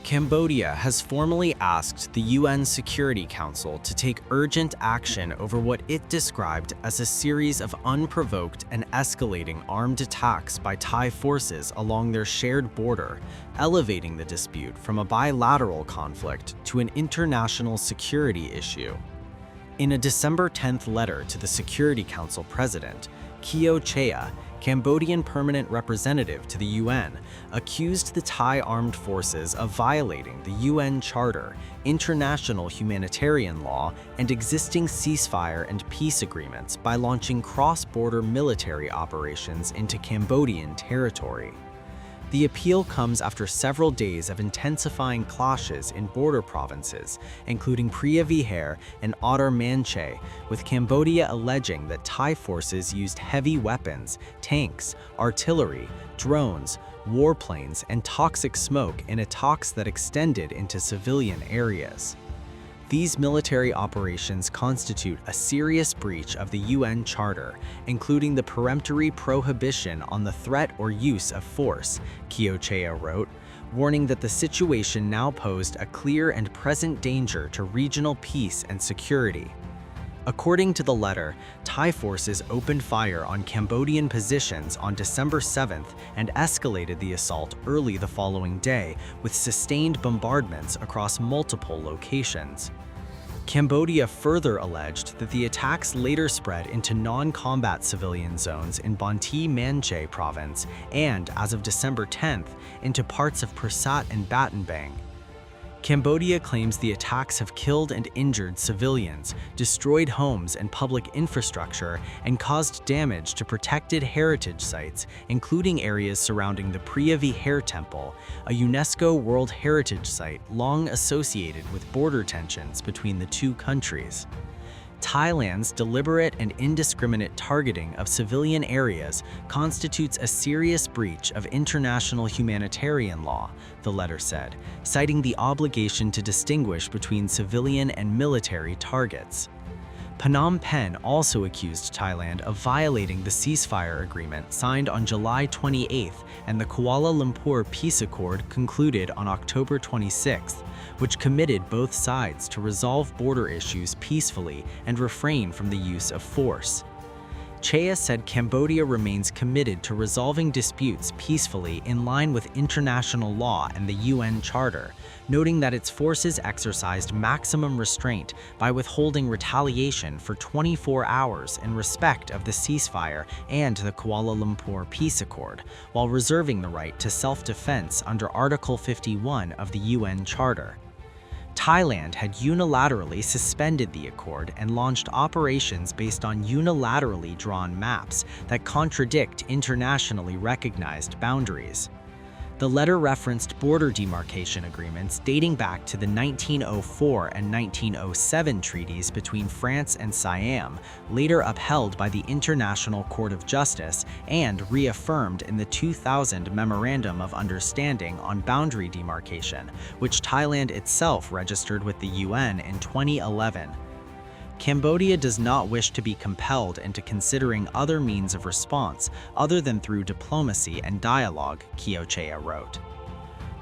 Cambodia has formally asked the UN Security Council to take urgent action over what it described as a series of unprovoked and escalating armed attacks by Thai forces along their shared border, elevating the dispute from a bilateral conflict to an international security issue. In a December 10th letter to the Security Council President, Keo Chea, Cambodian permanent representative to the UN, accused the Thai armed forces of violating the UN Charter, international humanitarian law, and existing ceasefire and peace agreements by launching cross-border military operations into Cambodian territory. The appeal comes after several days of intensifying clashes in border provinces, including Preah Vihear and Otter Manche, with Cambodia alleging that Thai forces used heavy weapons, tanks, artillery, drones, warplanes, and toxic smoke in attacks that extended into civilian areas. These military operations constitute a serious breach of the UN Charter, including the peremptory prohibition on the threat or use of force, Keo Chea wrote, warning that the situation now posed a clear and present danger to regional peace and security. According to the letter, Thai forces opened fire on Cambodian positions on December 7th and escalated the assault early the following day with sustained bombardments across multiple locations. Cambodia further alleged that the attacks later spread into non-combat civilian zones in Banteay Manche province and, as of December 10th, into parts of Pursat and Battambang. Cambodia claims the attacks have killed and injured civilians, destroyed homes and public infrastructure, and caused damage to protected heritage sites, including areas surrounding the Preah Vihear Temple, a UNESCO World Heritage Site long associated with border tensions between the two countries. Thailand's deliberate and indiscriminate targeting of civilian areas constitutes a serious breach of international humanitarian law, the letter said, citing the obligation to distinguish between civilian and military targets. Phnom Penh also accused Thailand of violating the ceasefire agreement signed on July 28th and the Kuala Lumpur Peace Accord concluded on October 26th, which committed both sides to resolve border issues peacefully and refrain from the use of force. Chea said Cambodia remains committed to resolving disputes peacefully in line with international law and the UN Charter, noting that its forces exercised maximum restraint by withholding retaliation for 24 hours in respect of the ceasefire and the Kuala Lumpur Peace Accord, while reserving the right to self-defense under Article 51 of the UN Charter. Thailand had unilaterally suspended the accord and launched operations based on unilaterally drawn maps that contradict internationally recognized boundaries. The letter referenced border demarcation agreements dating back to the 1904 and 1907 treaties between France and Siam, later upheld by the International Court of Justice and reaffirmed in the 2000 Memorandum of Understanding on Boundary Demarcation, which Thailand itself registered with the UN in 2011. Cambodia does not wish to be compelled into considering other means of response other than through diplomacy and dialogue, Keo Chea wrote.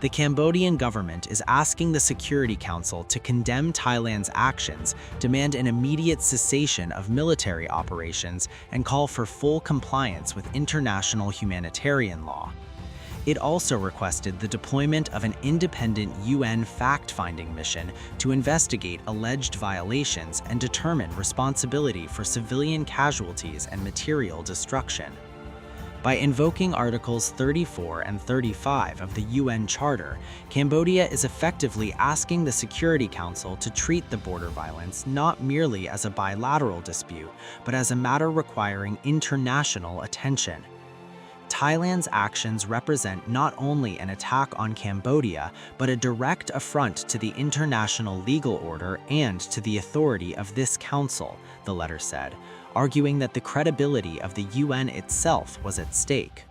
The Cambodian government is asking the Security Council to condemn Thailand's actions, demand an immediate cessation of military operations, and call for full compliance with international humanitarian law. It also requested the deployment of an independent UN fact-finding mission to investigate alleged violations and determine responsibility for civilian casualties and material destruction. By invoking Articles 34 and 35 of the UN Charter, Cambodia is effectively asking the Security Council to treat the border violence not merely as a bilateral dispute, but as a matter requiring international attention. Thailand's actions represent not only an attack on Cambodia, but a direct affront to the international legal order and to the authority of this council, the letter said, arguing that the credibility of the UN itself was at stake.